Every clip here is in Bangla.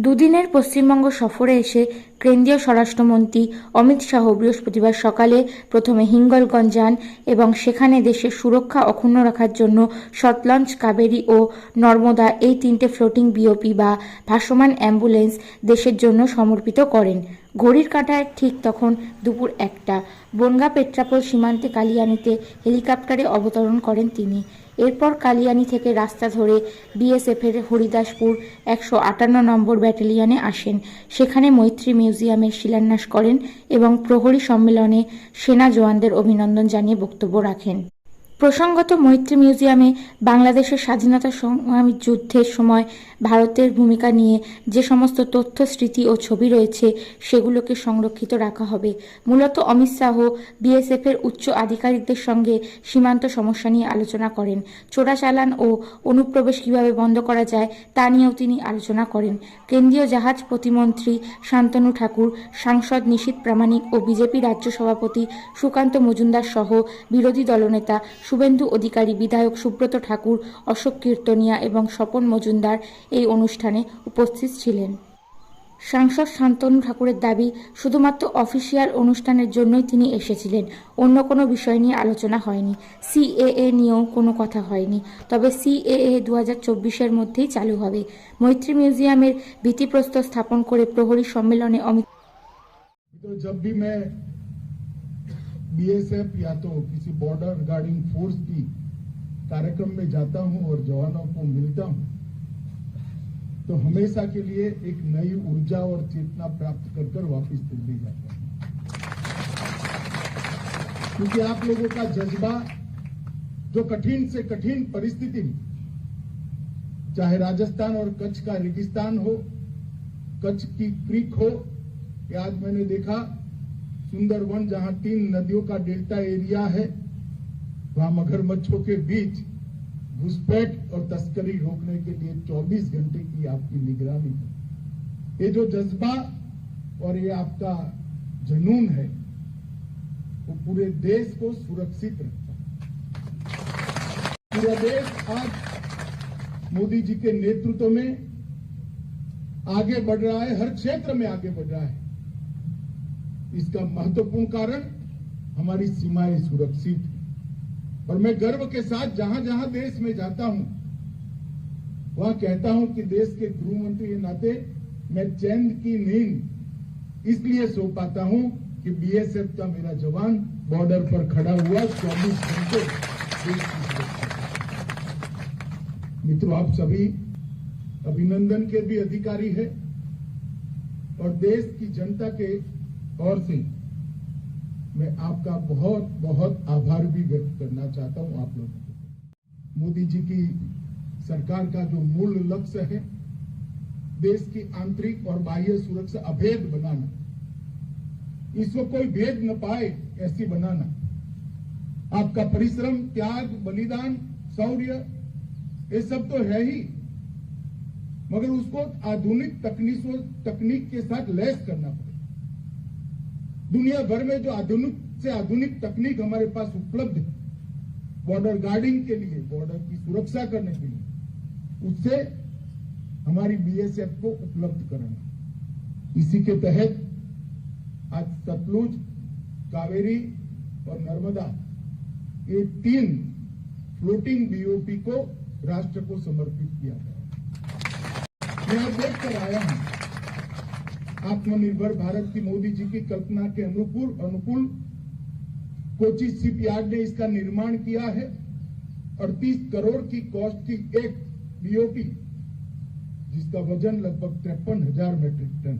দুদিনের পশ্চিমবঙ্গ সফরে এসে কেন্দ্রীয় স্বরাষ্ট্রমন্ত্রী অমিত শাহ বৃহস্পতিবার সকালে প্রথমে হিঙ্গলগঞ্জ যান এবং সেখানে দেশের সুরক্ষা অক্ষুণ্ণ রাখার জন্য সতলজ, কাবেরী ও নর্মদা এই তিনটে ফ্লোটিং বিওপি বা ভাসমান অ্যাম্বুলেন্স দেশের জন্য সমর্পিত করেন। ঘড়ির কাঁটায় ঠিক তখন দুপুর 1টা। বনগাঁ পেট্রাপোল সীমান্তে কালিয়ানীতে হেলিকপ্টারে অবতরণ করেন তিনি। এরপর কালিয়ানী থেকে রাস্তা ধরে বিএসএফের হরিদাসপুর 158 নম্বর ব্যাটালিয়নে আসেন। সেখানে মৈত্রী মিউজিয়ামের শিলান্যাস করেন এবং প্রহরী সম্মেলনে সেনা জওয়ানদের অভিনন্দন জানিয়ে বক্তব্য রাখেন। প্রসঙ্গত, মৈত্রী মিউজিয়ামে বাংলাদেশের স্বাধীনতা সংগ্রামী যুদ্ধের সময় ভারতের ভূমিকা নিয়ে যে সমস্ত তথ্য, স্মৃতি ও ছবি রয়েছে সেগুলোকে সংরক্ষিত রাখা হবে। মূলত অমিত শাহ বিএসএফের উচ্চ আধিকারিকদের সঙ্গে সীমান্ত সমস্যা নিয়ে আলোচনা করেন। চোরাচালান ও অনুপ্রবেশ কিভাবে বন্ধ করা যায় তা নিয়েও তিনি আলোচনা করেন। কেন্দ্রীয় জাহাজ প্রতিমন্ত্রী শান্তনু ঠাকুর, সাংসদ নিশীথ প্রামাণিক ও বিজেপি রাজ্য সভাপতি সুকান্ত মজুমদার সহ বিরোধী দলনেতা শুভেন্দু অধিকারী, বিধায়ক সুব্রত ঠাকুর, অশোক কীর্তনিয়া এবং স্বপন মজুমদার এই অনুষ্ঠানে উপস্থিত ছিলেন। সাংসদ শান্তনু ঠাকুরের দাবি, শুধুমাত্র অফিসিয়াল অনুষ্ঠানের জন্যই তিনি এসেছিলেন, অন্য কোনো বিষয় নিয়ে আলোচনা হয়নি। সিএএ নিয়েও কোনো কথা হয়নি, তবে সিএএ 2024-এর মধ্যেই চালু হবে। মৈত্রী মিউজিয়ামের ভিত্তিপ্রস্তর স্থাপন করে প্রহরী সম্মেলনে অমিত बीएसएफ या तो किसी बॉर्डर गार्डिंग फोर्स की कार्यक्रम में जाता हूं और जवानों को मिलता हूं तो हमेशा के लिए एक नई ऊर्जा और चेतना प्राप्त कर वापस दिल्ली जाता हूं, क्योंकि आप लोगों का जज्बा जो कठिन से कठिन परिस्थिति में, चाहे राजस्थान और कच्छ का रेगिस्तान हो, कच्छ की क्रीक हो, या आज मैंने देखा सुंदरवन जहां 3 नदियों का डेल्टा एरिया है, वहां मगरमच्छों के बीच घुसपैठ और तस्करी रोकने के लिए 24 घंटे की आपकी निगरानी है। ये जो जज्बा और ये आपका जुनून है वो पूरे देश को सुरक्षित रखता है। पूरा देश आज मोदी जी के नेतृत्व में आगे बढ़ रहा है, हर क्षेत्र में आगे बढ़ रहा है। इसका महत्वपूर्ण कारण हमारी सीमाएं सुरक्षित है और मैं गर्व के साथ जहां जहां देश में जाता हूं वहां कहता हूं कि देश के गृह मंत्री के नाते मैं चैन की नींद इसलिए सो पाता हूं कि बीएसएफ का मेरा जवान बॉर्डर पर खड़ा हुआ 24 घंटे देश की सुरक्षा। मित्रों, आप सभी अभिनंदन के भी अधिकारी है और देश की जनता के और से मैं आपका बहुत बहुत आभार भी व्यक्त करना चाहता हूं आप लोगों को। मोदी जी की सरकार का जो मूल लक्ष्य है देश की आंतरिक और बाह्य सुरक्षा अभेद बनाना, इसको कोई भेद न पाए ऐसी बनाना, आपका परिश्रम, त्याग, बलिदान, शौर्य ये सब तो है ही, मगर उसको आधुनिक तकनीक के साथ लैस करना पड़ेगा। दुनिया भर में जो आधुनिक से आधुनिक तकनीक हमारे पास उपलब्ध है बॉर्डर गार्डिंग के लिए, बॉर्डर की सुरक्षा करने के लिए, उससे हमारी बीएसएफ को उपलब्ध कराना। इसी के तहत आज सतलुज, कावेरी और नर्मदा ये 3 फ्लोटिंग बीओपी को राष्ट्र को समर्पित किया गया। मैं देख कर आया हूं आत्मनिर्भर भारत की मोदी जी की कल्पना के अनुकूल कोची शिपयार्ड ने इसका निर्माण किया है। 38 करोड़ की कॉस्ट की एक बीओपी जिसका वजन लगभग 53,000 मेट्रिक टन,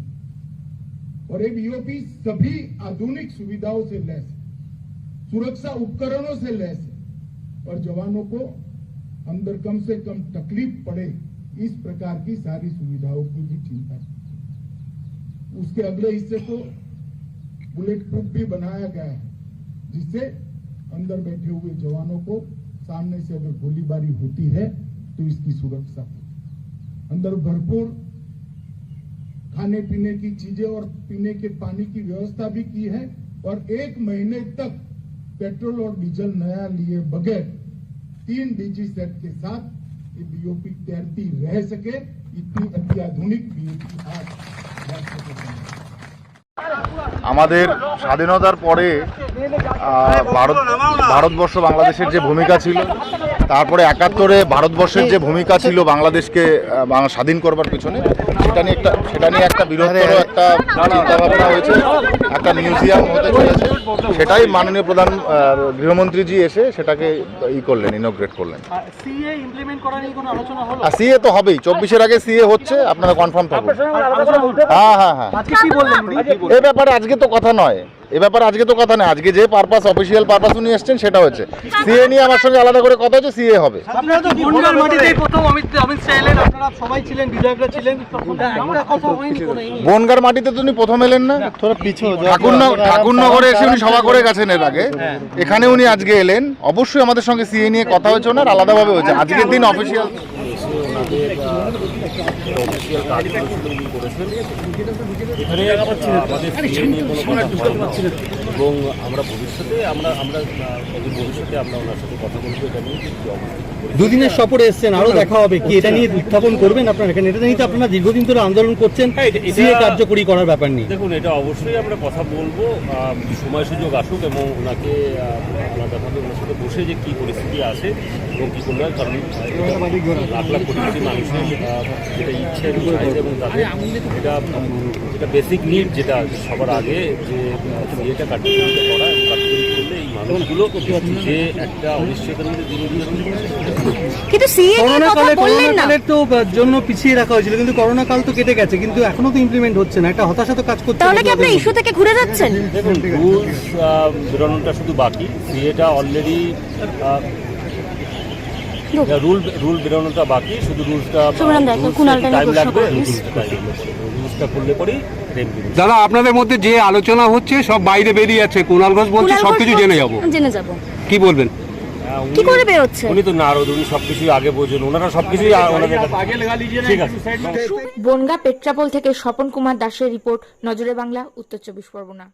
और ये बीओपी सभी आधुनिक सुविधाओं से लैस है, सुरक्षा उपकरणों से लैस है और जवानों को अंदर कम से कम तकलीफ पड़े इस प्रकार की सारी सुविधाओं की भी चिंता है। उसके अगले हिस्से को बुलेट प्रूफ भी बनाया गया है, जिससे अंदर बैठे हुए जवानों को सामने से अगर गोलीबारी होती है तो इसकी सुरक्षा हो। अंदर भरपूर खाने पीने की चीजें और पीने के पानी की व्यवस्था भी की है और 1 महीने तक पेट्रोल और डीजल नया लिए बगैर 3 डीजी सेट के साथ ये बीओपी तैरती रह सके, इतनी अत्याधुनिक बीएसपी आज राष्ट्र को दी। আমাদের স্বাধীনতার পরে ভারতবর্ষ বাংলাদেশের যে ভূমিকা ছিল, তারপরে ৭১-এ ভারতবর্ষের যে ভূমিকা ছিল বাংলাদেশকে স্বাধীন করবার পিছনে, সেটা নিয়ে একটা বৃহত্তর একটা চিন্তাভাবনা হয়েছে, একটা মিউজিয়াম হতে চলেছে। সেটাই মাননীয় প্রধান গৃহমন্ত্রীজি এসে সেটাকে করলেন, ইনগ্রেট করলেন। সিএ ইমপ্লিমেন্ট করা নিয়ে কোনো আলোচনা হলো? আর সিএ তো হবেই, ২৪-এর আগে সিএ হচ্ছে, আপনারা কনফার্ম থাকুন। হ্যাঁ। আজকে কি বললেন উনি? এ ব্যাপারে আজকে তো কথা নয়, আজকে যে পারপাস, অফিসিয়াল পারপাস উনি এসছেন সেটা হচ্ছে সিএ নিয়ে। আমার সঙ্গে আলাদা করে কথা হচ্ছে, সিএ হবে। আপনারা তো বনগাঁর মাটিতেই প্রথম অমিত শাহ এলেন, আপনারা সবাই ছিলেন, বিধায়করা ছিলেন, আমরা কথা হয়নি কোনো। বনগাঁর মাটিতে তো উনি প্রথম এলেন না, ঠাকুরনগরে এসে উনি সভা করে গেছেন এর আগে। এখানে উনি আজকে এলেন, অবশ্যই আমাদের সঙ্গে সিএ নিয়ে কথা হয়েছে, ওনার আলাদাভাবে হয়েছে। আজকের দিন অফিসিয়াল এখানে আমাদের নিয়ে কোনো কথা এবং আমরা ভবিষ্যতে আমরা ওনার সাথে কথা বলবো এটা নিয়ে। দুদিনের সফরে এসেছেন, আরো দেখা হবে কি এটা নিয়ে উত্থাপন করবেন আপনারা এখানে? এটা নিয়ে তো আপনারা দীর্ঘদিন ধরে আন্দোলন করছেন সিএ কার্যকরী করার ব্যাপার নিয়ে। দেখুন, এটা অবশ্যই আমরা কথা বলবো, সময় সুযোগ আসুক এবং ওনাকে আলাদাভাবে ওনার সাথে বসে যে কী পরিস্থিতি আছে এবং কী করবে। কারণ লাখ লাখ কোটি কোটি মানুষের যেটা ইচ্ছে এবং চাহিদা এবং তাদের এটা বেসিক নিড, যেটা সবার আগে যে সিএটা কার্যকরী করা, কার্যকরী করলে এই মানুষগুলো যে একটা অনিশ্চয়তার মধ্যে কিন্তু সিএ নিয়ে কথা বললেন না। করোনাকালের তো জন্য পিছিয়ে রাখা হয়েছিল, কিন্তু করোনা কাল তো কেটে গেছে, কিন্তু এখনো তো ইমপ্লিমেন্ট হচ্ছে না, একটা হতাশা তো কাজ করছে। তাহলে কি আপনি ইস্যু থেকে ঘুরে যাচ্ছেন? দেখুন, রুলস বেরোনোটা শুধু বাকি, সিএটা অলরেডি রুল বেরোনোটা বাকি, শুধু রুলসটা টাইম লাগবে। রুলসটা করলে পরেই দাদা, আপনাদের মধ্যে যে আলোচনা হচ্ছে সব বাইরে বেরিয়ে আছে, কুণাল ঘোষ বলছে সবকিছু জেনে যাব, কি বলবেন? কি করে বেরোচ্ছে? উনি তো নারদ, উনি সবকিছুই আগে বোঝেন, ওনারা সবকিছুই ঠিক আছে। বনগাঁ পেট্রাপোল থেকে স্বপন কুমার দাসের রিপোর্ট, নজরে বাংলা, উত্তর ২৪ পরগনা।